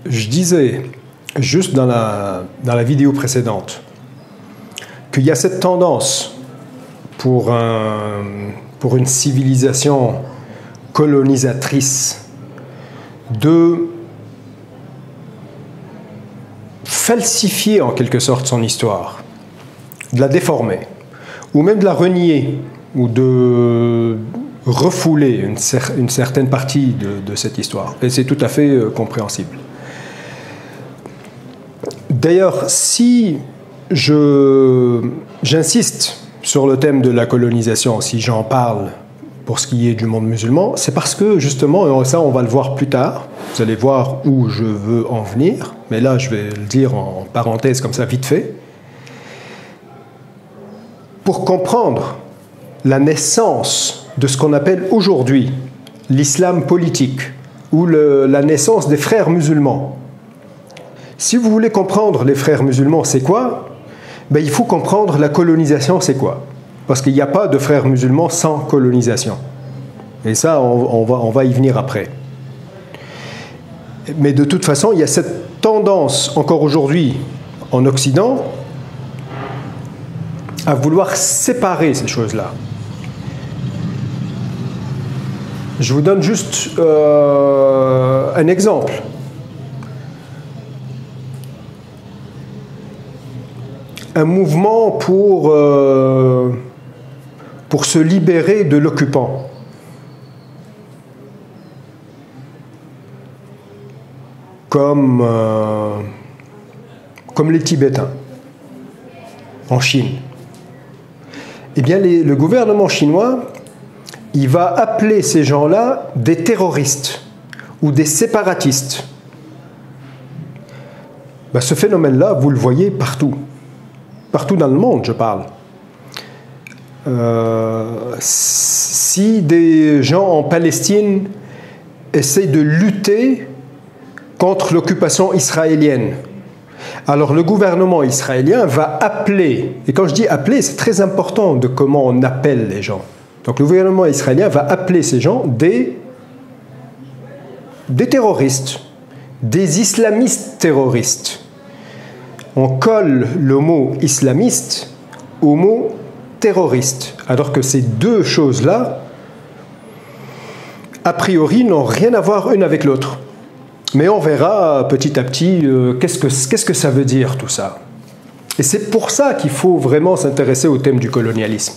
Je disais, juste dans la vidéo précédente, qu'il y a cette tendance pour une civilisation colonisatrice de falsifier en quelque sorte son histoire, de la déformer, ou même de la renier, ou de refouler une certaine partie de cette histoire. Et c'est tout à fait compréhensible. D'ailleurs, si j'insiste sur le thème de la colonisation, si j'en parle pour ce qui est du monde musulman, c'est parce que justement, et ça on va le voir plus tard, vous allez voir où je veux en venir, mais là je vais le dire en parenthèse comme ça vite fait, pour comprendre la naissance de ce qu'on appelle aujourd'hui l'islam politique, ou la naissance des frères musulmans. Si vous voulez comprendre les frères musulmans, c'est quoi? Ben, il faut comprendre la colonisation, c'est quoi? Parce qu'il n'y a pas de frères musulmans sans colonisation. Et ça, on va y venir après. Mais de toute façon, il y a cette tendance, encore aujourd'hui, en Occident, à vouloir séparer ces choses-là. Je vous donne juste un exemple. Un mouvement pour se libérer de l'occupant. Comme les Tibétains en Chine. Eh bien, le gouvernement chinois, il va appeler ces gens-là des terroristes ou des séparatistes. Ben, ce phénomène-là, vous le voyez partout. Partout dans le monde, je parle. Si des gens en Palestine essaient de lutter contre l'occupation israélienne, alors le gouvernement israélien va appeler, et quand je dis appeler, c'est très important de comment on appelle les gens. Donc le gouvernement israélien va appeler ces gens des terroristes, des islamistes terroristes. On colle le mot islamiste au mot terroriste, alors que ces deux choses-là, a priori, n'ont rien à voir une avec l'autre. Mais on verra petit à petit qu'est-ce que ça veut dire tout ça. Et c'est pour ça qu'il faut vraiment s'intéresser au thème du colonialisme.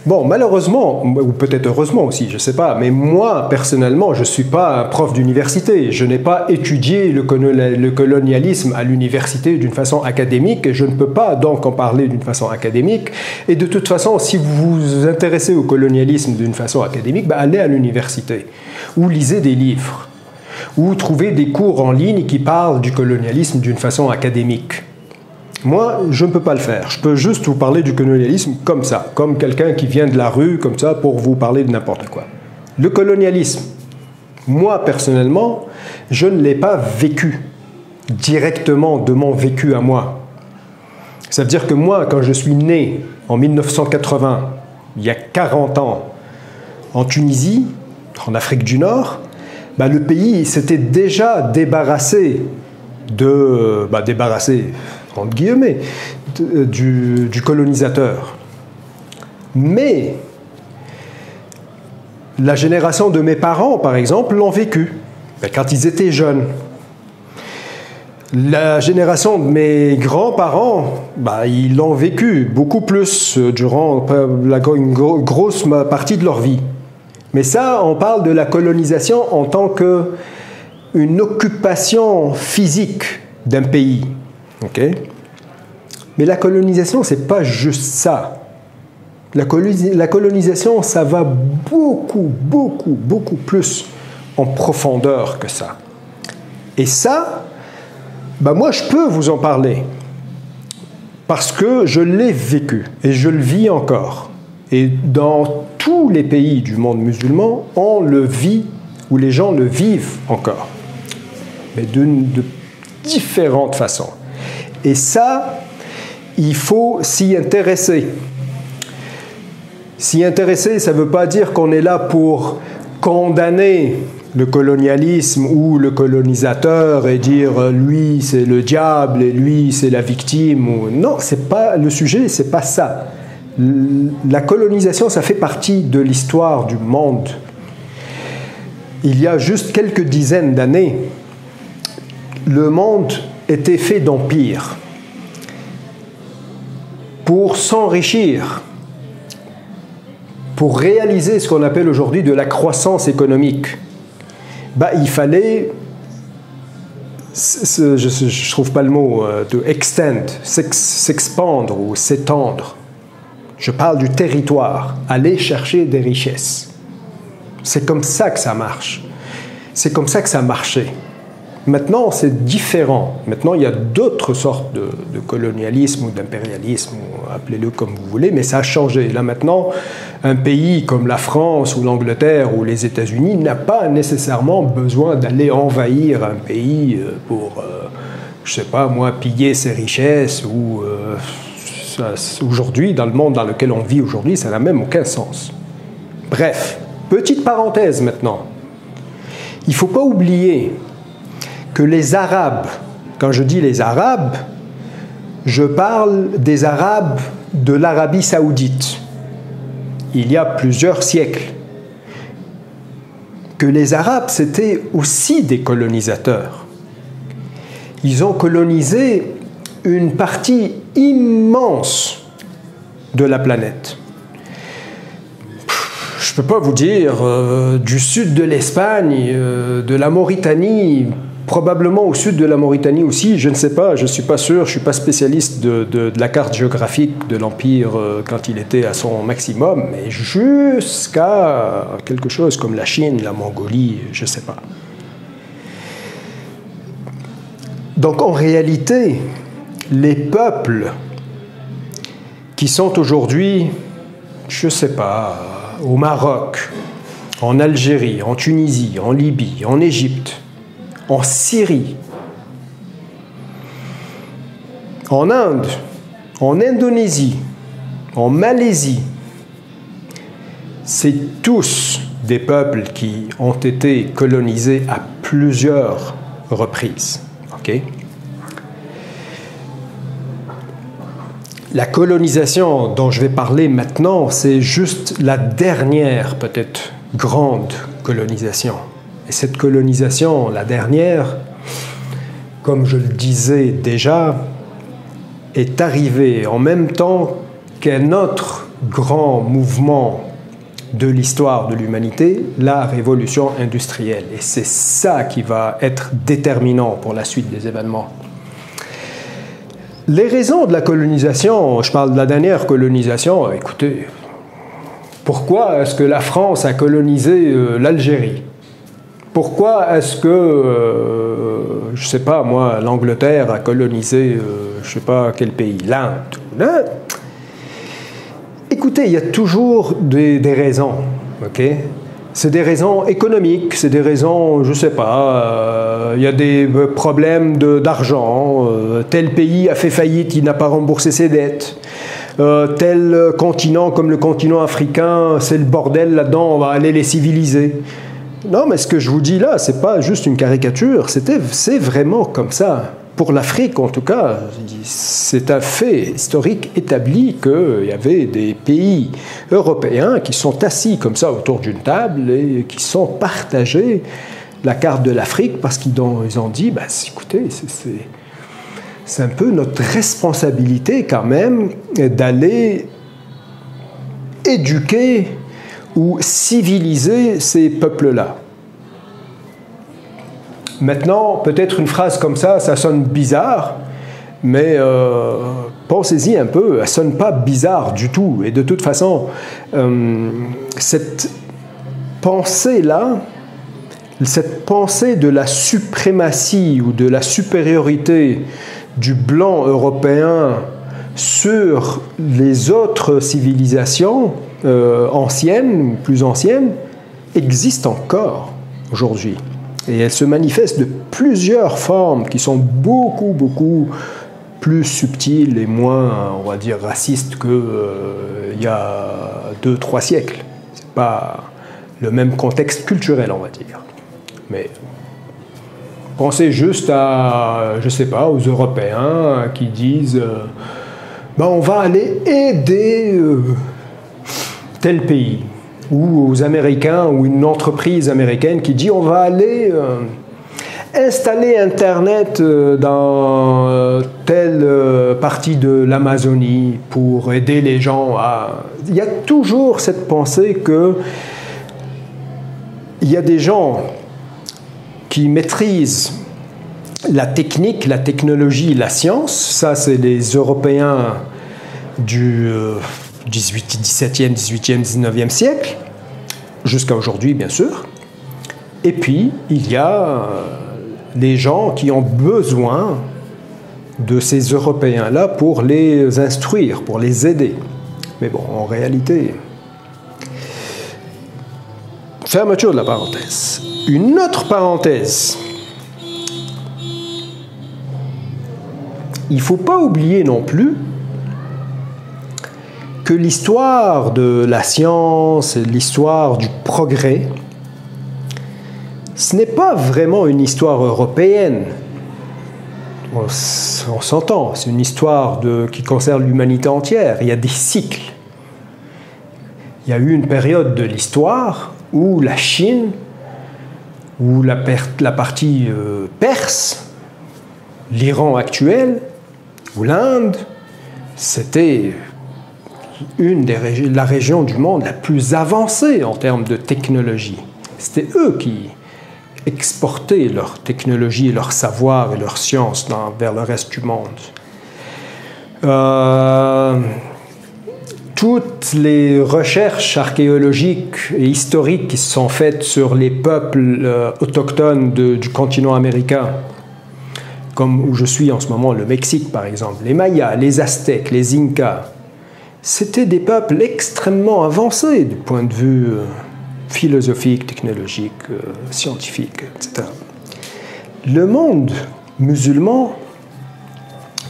Bon, malheureusement, ou peut-être heureusement aussi, je ne sais pas, mais moi, personnellement, je ne suis pas un prof d'université. Je n'ai pas étudié le colonialisme à l'université d'une façon académique, et je ne peux pas donc en parler d'une façon académique. Et de toute façon, si vous vous intéressez au colonialisme d'une façon académique, ben allez à l'université, ou lisez des livres, ou trouvez des cours en ligne qui parlent du colonialisme d'une façon académique. Moi, je ne peux pas le faire. Je peux juste vous parler du colonialisme comme ça, comme quelqu'un qui vient de la rue, comme ça, pour vous parler de n'importe quoi. Le colonialisme, moi, personnellement, je ne l'ai pas vécu directement de mon vécu à moi. Ça veut dire que moi, quand je suis né en 1980, il y a 40 ans, en Tunisie, en Afrique du Nord, ben, le pays s'était déjà débarrassé entre guillemets, du colonisateur. Mais la génération de mes parents, par exemple, l'ont vécu quand ils étaient jeunes. La génération de mes grands-parents, ils l'ont vécu beaucoup plus durant une grosse partie de leur vie. Mais ça, on parle de la colonisation en tant qu'une occupation physique d'un pays. Okay. Mais la colonisation, c'est pas juste ça. La colonisation, ça va beaucoup plus en profondeur que ça. Et ça, moi, je peux vous en parler. Parce que je l'ai vécu et je le vis encore. Et dans tous les pays du monde musulman, on le vit, ou les gens le vivent encore. Mais de différentes façons. Et ça, il faut s'y intéresser. S'y intéresser, ça ne veut pas dire qu'on est là pour condamner le colonialisme ou le colonisateur et dire lui c'est le diable et lui c'est la victime. Non, c'est pas le sujet, c'est pas ça. La colonisation, ça fait partie de l'histoire du monde. Il y a juste quelques dizaines d'années, le monde était fait d'empires pour s'enrichir, pour réaliser ce qu'on appelle aujourd'hui de la croissance économique. Il fallait, je ne trouve pas le mot, to extend, s'expandre ou s'étendre. Je parle du territoire, aller chercher des richesses. C'est comme ça que ça marche. C'est comme ça que ça marchait. Maintenant, c'est différent. Maintenant, il y a d'autres sortes de colonialisme ou d'impérialisme, appelez-le comme vous voulez, mais ça a changé. Là, maintenant, un pays comme la France ou l'Angleterre ou les États-Unis n'a pas nécessairement besoin d'aller envahir un pays pour, je ne sais pas moi, piller ses richesses ou... Aujourd'hui, dans le monde dans lequel on vit aujourd'hui, ça n'a même aucun sens. Bref, petite parenthèse maintenant. Il ne faut pas oublier que les Arabes, quand je dis les Arabes, je parle des Arabes de l'Arabie saoudite, il y a plusieurs siècles. Que les Arabes, c'était aussi des colonisateurs. Ils ont colonisé une partie immense de la planète. Je ne peux pas vous dire du sud de l'Espagne, de la Mauritanie, probablement au sud de la Mauritanie aussi, je ne sais pas, je ne suis pas sûr, je ne suis pas spécialiste de la carte géographique de l'Empire quand il était à son maximum, mais jusqu'à quelque chose comme la Chine, la Mongolie, je ne sais pas. Donc en réalité, les peuples qui sont aujourd'hui, je ne sais pas, au Maroc, en Algérie, en Tunisie, en Libye, en Égypte, en Syrie, en Inde, en Indonésie, en Malaisie, c'est tous des peuples qui ont été colonisés à plusieurs reprises. Okay? La colonisation dont je vais parler maintenant, c'est juste la dernière, peut-être, grande colonisation. Et cette colonisation, la dernière, comme je le disais déjà, est arrivée en même temps qu'un autre grand mouvement de l'histoire de l'humanité, la révolution industrielle. Et c'est ça qui va être déterminant pour la suite des événements. Les raisons de la colonisation, je parle de la dernière colonisation, écoutez, pourquoi est-ce que la France a colonisé l'Algérie? Pourquoi est-ce que, je ne sais pas moi, l'Angleterre a colonisé, je ne sais pas quel pays, l'Inde? Écoutez, il y a toujours des raisons, ok? C'est des raisons économiques, c'est des raisons, je ne sais pas, il y a des problèmes d'argent, tel pays a fait faillite, il n'a pas remboursé ses dettes, tel continent comme le continent africain, c'est le bordel là-dedans, on va aller les civiliser. Non, mais ce que je vous dis là, c'est pas juste une caricature, c'est vraiment comme ça. Pour l'Afrique, en tout cas, c'est un fait historique établi qu'il y avait des pays européens qui sont assis comme ça autour d'une table et qui sont partagés la carte de l'Afrique parce qu'ils ont dit, bah, écoutez, c'est un peu notre responsabilité quand même d'aller éduquer ou civiliser ces peuples-là. Maintenant, peut-être une phrase comme ça sonne bizarre, mais pensez-y un peu, elle ne sonne pas bizarre du tout. Et de toute façon, cette pensée-là, cette pensée de la suprématie ou de la supériorité du blanc européen sur les autres civilisations anciennes, plus anciennes, existe encore aujourd'hui. Et elle se manifeste de plusieurs formes qui sont beaucoup, beaucoup plus subtiles et moins, on va dire, racistes qu'il y a 2-3 siècles. Ce n'est pas le même contexte culturel, on va dire. Mais pensez juste à, je ne sais pas, aux Européens qui disent ben on va aller aider tel pays, ou aux Américains, ou une entreprise américaine qui dit on va aller installer Internet dans telle partie de l'Amazonie pour aider les gens à... Il y a toujours cette pensée que il y a des gens qui maîtrisent la technique, la technologie, la science. Ça, c'est les Européens du 17e, 18e, 19e siècle, jusqu'à aujourd'hui, bien sûr. Et puis, il y a les gens qui ont besoin de ces Européens-là pour les instruire, pour les aider. Mais bon, en réalité... Fermeture de la parenthèse. Une autre parenthèse. Il ne faut pas oublier non plus que l'histoire de la science, l'histoire du progrès, ce n'est pas vraiment une histoire européenne. On s'entend, c'est une histoire qui concerne l'humanité entière. Il y a des cycles. Il y a eu une période de l'histoire où la Chine, où la partie perse, l'Iran actuel, ou l'Inde, c'était la région du monde la plus avancée en termes de technologie. C'était eux qui exportaient leur technologie, leur savoir et leur science vers le reste du monde. Toutes les recherches archéologiques et historiques qui se sont faites sur les peuples autochtones du continent américain, comme où je suis en ce moment, le Mexique par exemple, les Mayas, les Aztèques, les Incas, c'était des peuples extrêmement avancés du point de vue philosophique, technologique, scientifique, etc. Le monde musulman,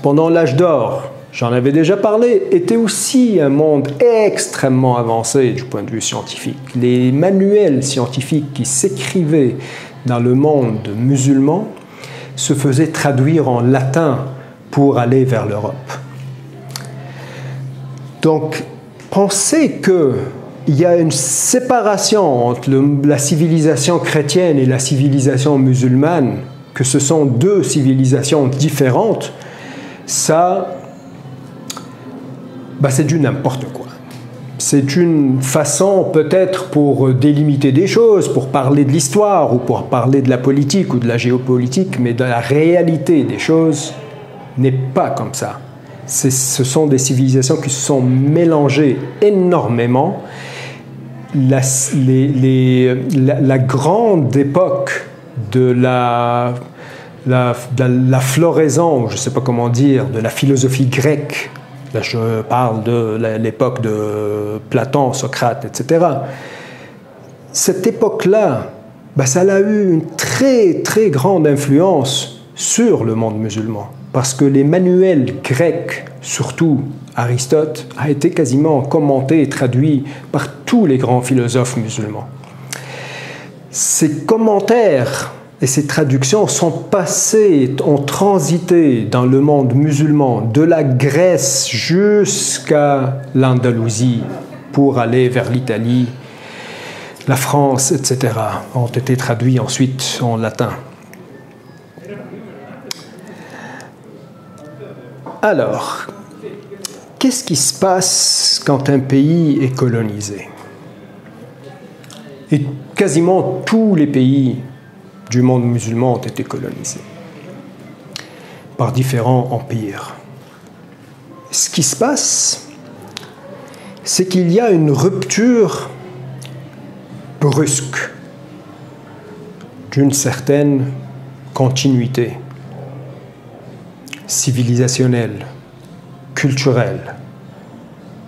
pendant l'âge d'or, j'en avais déjà parlé, était aussi un monde extrêmement avancé du point de vue scientifique. Les manuels scientifiques qui s'écrivaient dans le monde musulman se faisaient traduire en latin pour aller vers l'Europe. Donc, pensez qu'il y a une séparation entre la civilisation chrétienne et la civilisation musulmane, que ce sont deux civilisations différentes, ça... c'est du n'importe quoi. C'est une façon peut-être pour délimiter des choses, pour parler de l'histoire ou pour parler de la politique ou de la géopolitique, mais de la réalité des choses n'est pas comme ça. Ce sont des civilisations qui se sont mélangées énormément. La grande époque de la floraison, je ne sais pas comment dire, de la philosophie grecque. Là, je parle de l'époque de Platon, Socrate, etc. Cette époque-là, ça a eu une très, très grande influence sur le monde musulman. Parce que les manuels grecs, surtout Aristote, a été quasiment commenté et traduit par tous les grands philosophes musulmans. Ces commentaires et ces traductions ont transité dans le monde musulman, de la Grèce jusqu'à l'Andalousie, pour aller vers l'Italie, la France, etc., ont été traduits ensuite en latin. Alors, qu'est-ce qui se passe quand un pays est colonisé? Et quasiment tous les pays du monde musulman ont été colonisés par différents empires. Ce qui se passe, c'est qu'il y a une rupture brusque d'une certaine continuité civilisationnelle, culturelle,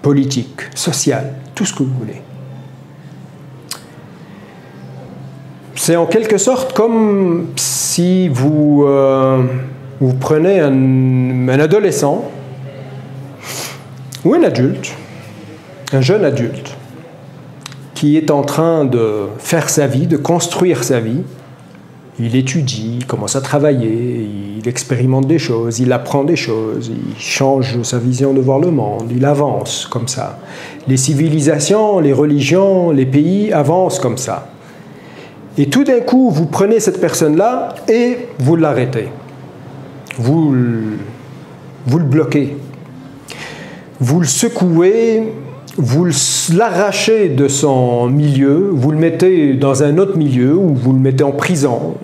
politique, sociale, tout ce que vous voulez. C'est en quelque sorte comme si vous prenez un adolescent ou un adulte, un jeune adulte, qui est en train de faire sa vie, de construire sa vie, il étudie, il commence à travailler, il expérimente des choses, il apprend des choses, il change sa vision de voir le monde, il avance comme ça. Les civilisations, les religions, les pays avancent comme ça. Et tout d'un coup, vous prenez cette personne-là et vous l'arrêtez. Vous le bloquez. Vous le secouez, vous l'arrachez de son milieu, vous le mettez dans un autre milieu, ou vous le mettez en prison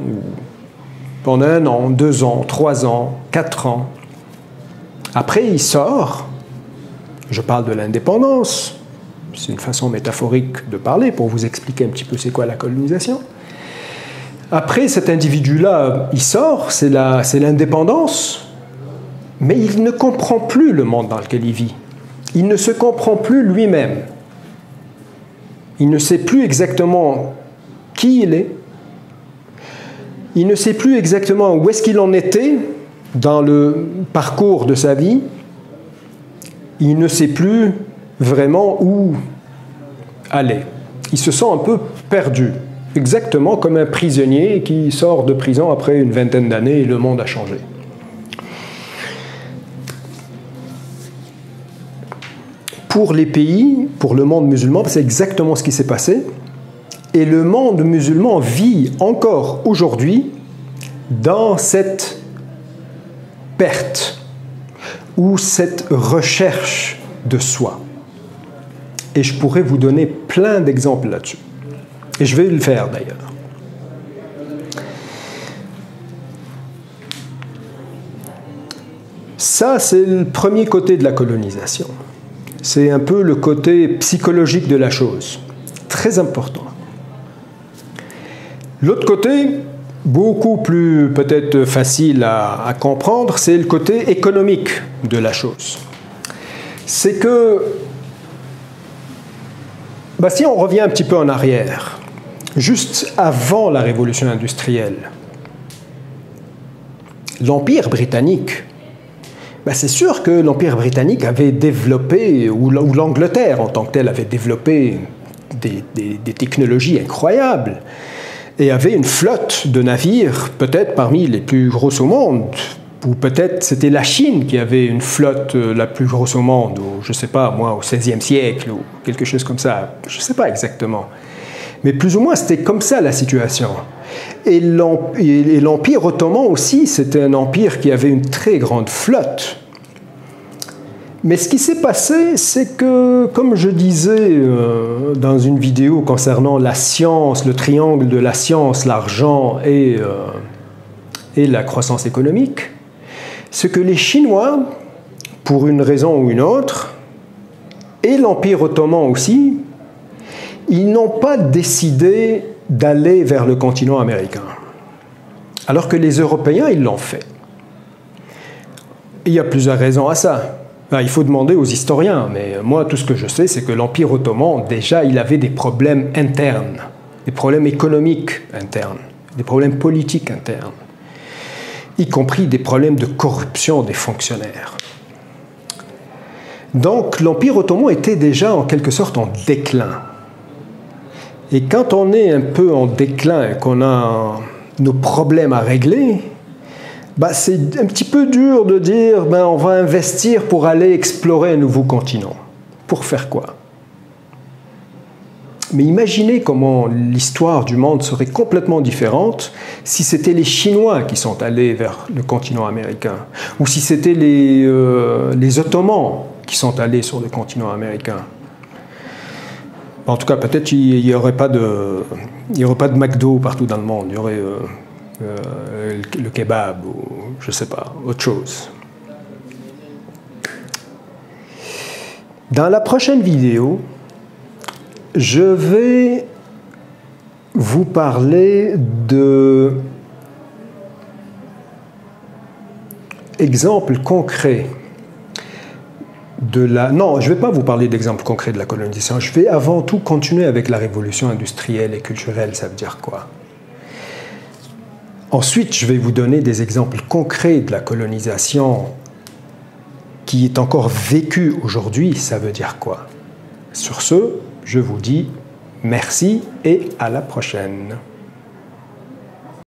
pendant 1 an, 2 ans, 3 ans, 4 ans. Après, il sort. Je parle de l'indépendance. C'est une façon métaphorique de parler pour vous expliquer un petit peu c'est quoi la colonisation. Après, cet individu-là, il sort, c'est l'indépendance, mais il ne comprend plus le monde dans lequel il vit. Il ne se comprend plus lui-même. Il ne sait plus exactement qui il est. Il ne sait plus exactement où est-ce qu'il en était dans le parcours de sa vie. Il ne sait plus vraiment où aller. Il se sent un peu perdu, exactement comme un prisonnier qui sort de prison après une vingtaine d'années et le monde a changé. Pour les pays, pour le monde musulman, c'est exactement ce qui s'est passé. Et le monde musulman vit encore aujourd'hui dans cette perte ou cette recherche de soi. Et je pourrais vous donner plein d'exemples là-dessus. Et je vais le faire d'ailleurs. Ça, c'est le premier côté de la colonisation. C'est un peu le côté psychologique de la chose. Très important. L'autre côté, beaucoup plus peut-être facile à comprendre, c'est le côté économique de la chose. C'est que, si on revient un petit peu en arrière, juste avant la révolution industrielle, l'Empire britannique, c'est sûr que l'Empire britannique avait développé, ou l'Angleterre en tant que telle avait développé des technologies incroyables et avait une flotte de navires, peut-être parmi les plus grosses au monde, ou peut-être c'était la Chine qui avait une flotte la plus grosse au monde, ou je ne sais pas, moi, au XVIe siècle, ou quelque chose comme ça, je ne sais pas exactement. Mais plus ou moins, c'était comme ça la situation. Et l'Empire ottoman aussi, c'était un empire qui avait une très grande flotte. Mais ce qui s'est passé, c'est que, comme je disais dans une vidéo concernant la science, le triangle de la science, l'argent et la croissance économique, c'est que les Chinois, pour une raison ou une autre, et l'Empire ottoman aussi, ils n'ont pas décidé d'aller vers le continent américain, alors que les Européens, ils l'ont fait. Il y a plusieurs raisons à ça. Il faut demander aux historiens, mais moi, tout ce que je sais, c'est que l'Empire ottoman, déjà, il avait des problèmes internes, des problèmes économiques internes, des problèmes politiques internes, y compris des problèmes de corruption des fonctionnaires. Donc, l'Empire ottoman était déjà en quelque sorte en déclin. Et quand on est un peu en déclin, qu'on a nos problèmes à régler, c'est un petit peu dur de dire on va investir pour aller explorer un nouveau continent. Pour faire quoi? Mais imaginez comment l'histoire du monde serait complètement différente si c'était les Chinois qui sont allés vers le continent américain, ou si c'était les Ottomans qui sont allés sur le continent américain. En tout cas, peut-être il n'y aurait pas de McDo partout dans le monde. Il y aurait le kebab ou je ne sais pas, autre chose. Dans la prochaine vidéo, je vais vous parler d'exemples concrets Non, je ne vais pas vous parler d'exemples concrets de la colonisation. Je vais avant tout continuer avec la révolution industrielle et culturelle. Ça veut dire quoi? Ensuite, je vais vous donner des exemples concrets de la colonisation qui est encore vécue aujourd'hui. Ça veut dire quoi? Sur ce, je vous dis merci et à la prochaine.